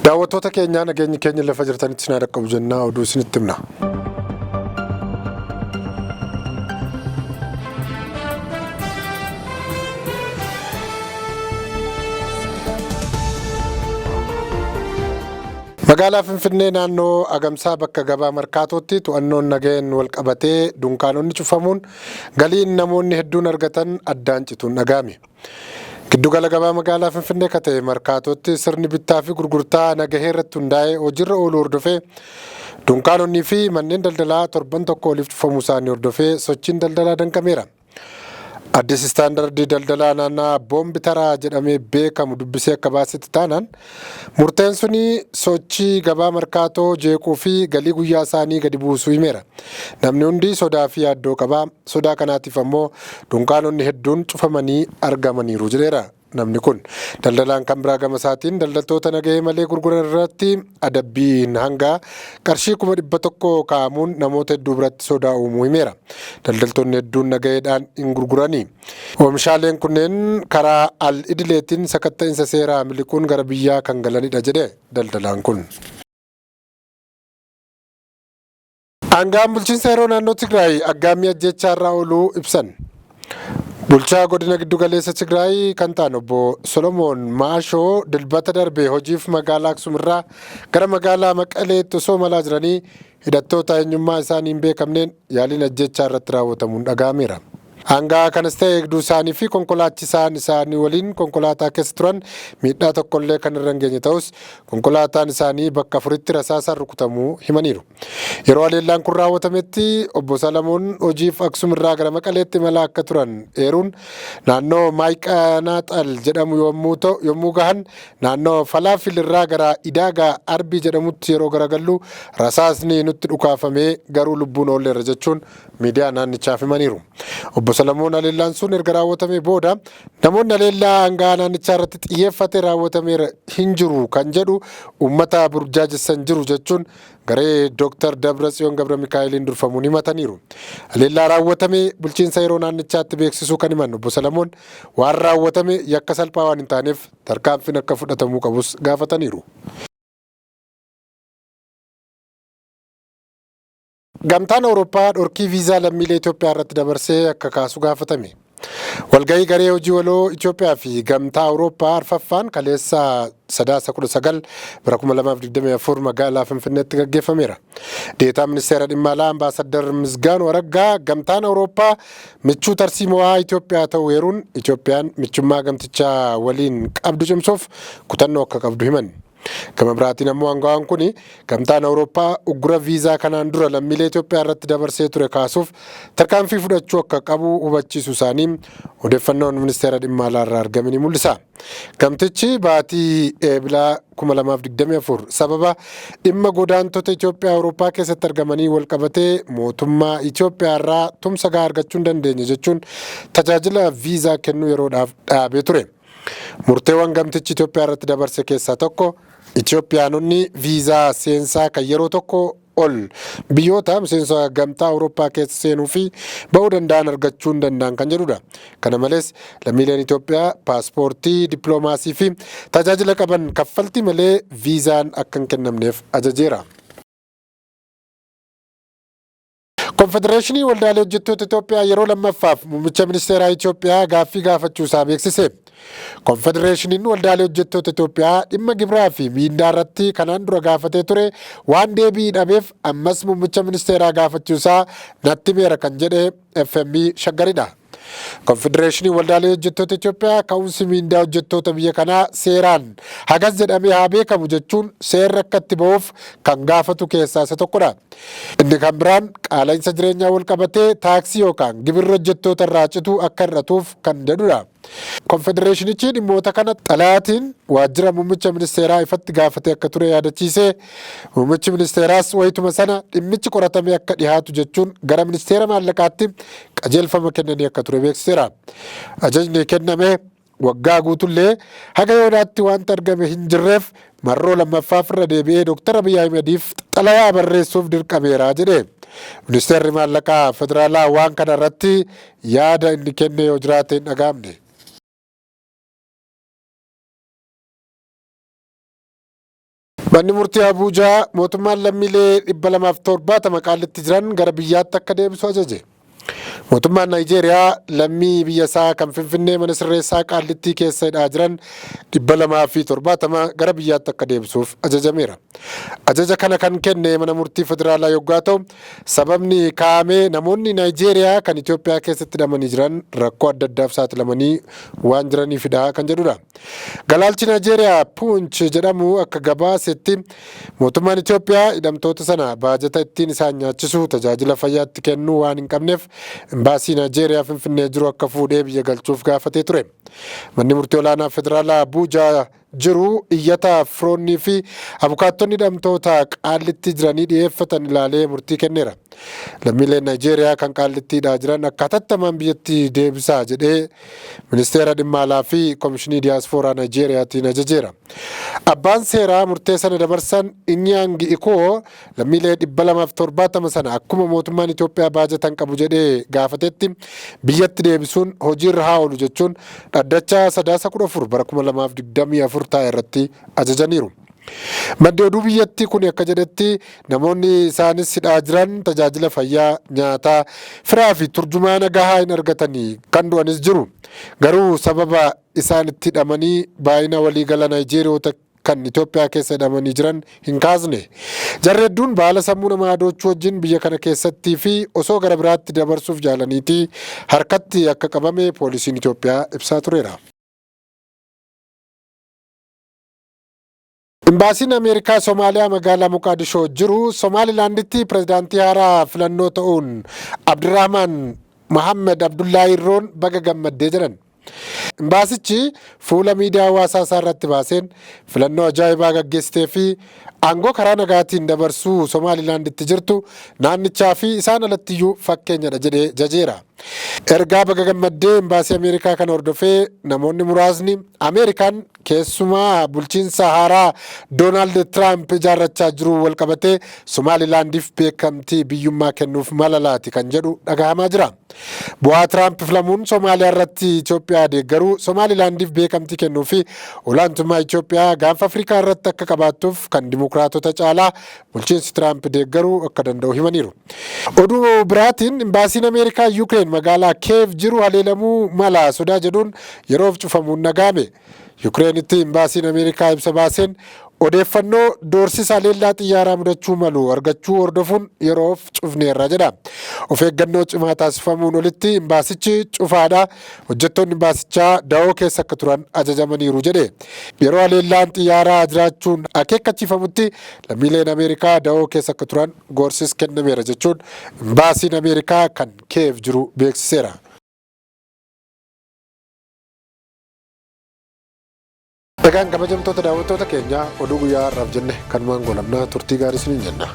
Daawwattoota keenya nageenyi keenya lafa jirtanitti isin dhaqqabu jennaa oduu isinitti himna. Magaalaa Finfinnee naannoo Agamsaa bakka gabaa Markaatootti to'annoon nageen wal qabatee dunkaanonni cufamuun galiin namoonni hedduun argatan addaan cituun dhaga'ame. Giddugala gabaa magaalaa Finfinnee kan ta'e Markaatootti sirni bittaa fi gurgurtaa nagahee irratti hundaa'ee hojiirra ooluu hordofee dunkaanonnii fi manneen daldalaa torban tokko oliif cufamuu isaanii hordofee sochiin daldalaa danqameera. Addis istaandardii daldalaa naannaa boombi taraa jedhamee beekamu dubbisee akka baasetti taanaan murteen suni sochii gabaa Markaatoo jeequu fi galii guyyaa isaanii gadi buusuu himeera. Namni hundi sodaa fi yaaddoo qaba. Sodaa kanaatiif ammoo dunkaanonni hedduun cufamanii argamaniiru jedheera. Namni kun daldalaan kan biraa gama isaatiin daldaltoota nagahee malee gurguran irratti adabbiin hanga qarshii 100,000 kaa'amuun namoota hedduu biratti sodaa uumuu himeera. Daldaltoonni hedduun nagaheedhaan hin gurguranii. Oomishaaleen kunneen karaa al-idileetiin sakatta'insa seeraa miliquun gara biyyaa kan galanidha jedhe daldalaan kun. Aangaan bulchiinsa yeroo naannoo Tigraay aggaammii ajjechaa irraa ooluu ibsan. Bulchaa godina giddugaleessa Tigraay kan ta'an obbo Solomoon Maashoo dilbata darbe hojiif magaalaa Aksum irraa gara magaalaa Maqaleetti osoo malaa jiranii hidhattoota eenyummaa isaanii hin beekamneen yaaliin ajjechaa irratti raawwatamuun dhaga'ameera. Aangaa kanas ta'e eegduu isaanii fi konkolaachisaan isaanii waliin konkolaataa keessa turan miidhaa tokkollee kan irra hin geenye ta'us konkolaataan isaanii bakka 4tti rasaasaan rukutamuu himaniiru. Yeroo haleellaan kun raawwatametti obbo Salamoon hojiif Aksum irraa gara Maqaleetti malaa akka turan eeruun naannoo Maayiqanaaxal jedhamu yommuu gahan naannoo Falaafil irraa gara Idaagaa Arbii jedhamutti yeroo garagallu rasaasni nutti dhukaafamee garuu lubbuun oolleerra jechuun miidiyaa naannichaaf himaniiru. Obbo Salamoon haleellaan sun erga raawwatamee booda namoonni haleellaa aangaa naannichaa irratti xiyyeeffate raawwatameera hin jiru kan jedhu uummata burjaajessan jiru jechuun garee Dr. Dabratsiyoon Gabra Mikaa'eliin durfamuun himataniiru. Haleellaa raawwatame bulchiinsa yeroo naannichaatti beeksisuu kan himan obbo Salamoon waan raawwatame yakka salphaa waan hin taaneef tarkaanfiin akka fudhatamuu qabus gaafataniiru. Gamtaan Awurooppaa dhorkii viizaa lammiilee Itoophiyaa irratti dabarsee akka kaasu gaafatame. Walgahii garee hojii waloo Itoophiyaa fi Gamtaa Awurooppaa arfaffaan kaleessa 19 bara 2024 magaalaa Finfinneetti gaggeeffameera. Deetaa ministeera dhimma alaa Ambaasaddar Misgaanuu Araggaa Gamtaan Awurooppaa michuu tarsiimoo Itoophiyaa ta'uu eeruun Itoophiyaan michummaa gamtichaa waliin qabdu cimsuuf kutannoo akka qabdu himan. Gama biraatiin ammoo aangawaan kun Gamtaan Awurooppaa uggura viizaa kanaan dura lammiilee Itoophiyaa irratti dabarsee ture kaasuuf tarkaanfii fudhachuu akka qabu hubachiisuu isaanii odeeffannoon ministeera dhimma alaa irraa argame ni mul'isa. Gamtichi baatii eebilaa 2024 sababa dhimma godaantota Itoophiyaa Awurooppaa keessatti argamanii wal qabatee mootummaa Itoophiyaa irraa tumsa gahaa argachuu hin dandeenye jechuun tajaajila viizaa kennuu yeroodhaaf dhaabee ture. Murteewwan gamtichi Itoophiyaa irratti dabarse keessaa tokko Itoophiyaanonni viizaa seensaa kan yeroo tokko ol biyyoota miseensa Gamtaa Awurooppaa keessa seenuu fi ba'uu danda'an argachuu hin danda'an kan jedhudha. Kana malees lammiileen Itoophiyaa paaspoortii, dippiloomaasii fi tajaajila qaban kaffaltii malee viizaan akka hin kennamneef ajajeera. Konfedereeshinii Waldaalee Hojjettoota Itoophiyaa yeroo lammaffaaf muummicha ministeeraa Itoophiyaa gaaffii gaafachuu isaa beeksise. Konfedereeshiniin Waldaalee Hojjettoota Itoophiyaa dhimma gibiraa fi miindaa irratti kanaan dura gaafatee ture waan deebii dhabeef ammas muummicha ministeeraa gaafachuu isaa natti himeera kan jedhe FM Shaggaridha. Konfedereeshinii Waldaalee Hojjettoota Itoophiyaa ka'umsi miindaa hojjettoota biyya kanaa seeraan hagas jedhamee haa beekamu jechuun seerri akka itti ba'uuf kan gaafatu keessaa isa tokkodha. Inni kan biraan qaala'insa jireenyaa wal qabatee taaksii yookaan gibirri hojjettoota irraa citu akka hir'atuuf kan jedhudha. Konfedereeshinichi dhimmoota kana xalaatiin waajjira muummicha ministeeraa ifatti gaafatee akka ture yaadachiisee muummichi ministeeraas wayituma sana dhimmichi qoratamee akka dhiyaatu jechuun gara ministeera maallaqaatti qajeelfama kennanii akka ture beeksiseera. Ajajni kenname waggaa guutullee haga yoonaatti wanta argame hin jirreef marroo lammaffaaf irra deebi'ee Dr. Abiy Ahmediif xalayaa barreessuuf dirqameera jedhe. Ministeerri maallaqaa federaalaa waan kana irratti yaada inni kenne yoo jiraate hin dhaga'amne. Manni murtii Abuujaa mootummaan lammiilee 270 Qaalitti jiran gara biyyaatti akka deebisu ajaje. Mootummaan Naayijeeriyaa lammii biyya isaa kan Finfinnee mana sirreessaa Qaalitti keessa hidhaa jiran 270 gara biyyaatti akka deebisuuf ajajameera. Ajaja kana kan kenne mana murtii federaalaa yoggaa ta'u, sababni kaa'amee namoonni Naayijeeriyaa kan Itoophiyaa keessatti hidhamanii jiran rakkoo adda addaaf saaxilamanii waan jiraniifidha kan jedhudha. Galaalchi Naayijeeriyaa Punch jedhamu akka gabaasetti mootummaan Itoophiyaa hidhamtoota sana baajata ittiin isaan nyaachisu tajaajila fayyaatti kennuu waan hin qabneef Embaasii Naayijeeriyaa Finfinnee jiru akka fuudhee biyya galchuuf gaafatee ture. Manni murtii olaanaa federaalaa Abuujaa jiru iyyata firoonnii fi abukaattonni hidhamtoota Qaalitti jiranii dhiyeeffatan ilaalee murtii kenneera. Lammiileen Naayijeeriyaa kan Qaalitti hidhaa jiran akka hatattamaan biyyatti deebisaa jedhee ministeera dhimma alaa fi Komishinii Diyaaspooraa Naayijeeriyaatiin ajajeera. Abbaan seeraa murtee sana dabarsan Inyaangi Ikoo lammiilee 270 sana akkuma mootummaan Itoophiyaa baajatan qabu jedhee gaafatetti biyyatti deebisuun hojiirra haa oolu jechuun dhaddacha 3/4/2024 taa'e irratti ajajaniiru. Maddi oduu biyyattii kun akka jedhetti namoonni isaanis hidhaa jiran tajaajila fayyaa, nyaataa, firaa fi turjumaana gahaa hin argatanii kan du'anis jiru. Garuu sababa isaan itti hidhamanii baay'ina waliigala Naayijeeriyoota kan Itoophiyaa keessa hidhamanii jiran hin kaasne. Jarri hedduun baala sammuu namaa adoochuu wajjin biyya kana keessattii fi osoo gara biraatti dabarsuuf jaalaniitii harkatti akka qabame poolisiin Itoophiyaa ibsaa tureera. Embaasiin Ameerikaa Somaaliyaa magaalaa Moqaadishoo jiru Somaalilaanditti pirezidaantii haaraa filannoo ta'uun Abdirrahmaan Mohammed Abdullaahi Irroon baga gammaddee jedhan. Embaasichi fuula miidiyaa hawaasaa isaa irratti baaseen filannoo ajaa'ibaa gaggeessitee fi aangoo karaa nagaatiin dabarsuu Somaalilaanditti jirtu naannichaa fi isaan alattiyyuu fakkeenyadha jedhee jajeera. Ergaa baga gammaddee embaasii Ameerikaa kana hordofee namoonni muraasni Ameerikaan keessumaa bulchiinsa haaraa Doonaald Tiraamp ijaarrachaa jiru walqabatee Somaalilaandiif beekamtii biyyummaa kennuuf mala laati kan jedhu dhagahamaa jira. Bu'aa Tiraamp filamuun Somaaliyaa irratti Itoophiyaa deeggaruu Somaalilaandiif beekamtii kennuu fi olaantummaa Itoophiyaa gaanfa Afrikaa irratti akka qabaattuuf kan dimokiraatota caalaa bulchiinsi Tiraamp deeggaruu akka danda'u himaniiru. Oduu biraatiin embaasiin Ameerikaa Yuukireen magaalaa Kiev jiru haleelamuu mala sodaa jedhuun yeroof cufamuun dhagahame. Yuukireenitti embaasiin Ameerikaa ibsa baaseen odeeffannoo doorsisa leellaa xiyyaaraa mudachuu malu argachuu hordofuun yeroof cufneerra jedha. Of eeggannoo cimaa taasifamuun olitti embaasichi cufaadha. Hojjettoonni embaasichaa da'oo keessa akka turan ajajamaniiru jedhe. Yeroo leellaan xiyyaaraa jiraachuun akeekkachiifamutti lammiileen Ameerikaa da'oo keessa akka turan gorsis kennameera jechuun embaasiin Ameerikaa kan Kiev jiru beeksiseera. Egaan kabajamtoota daawwattoota keenyaa oduu guyyaa har'aaf jenne kanumaan goolabnaa turtii gaarii isiniin jenna.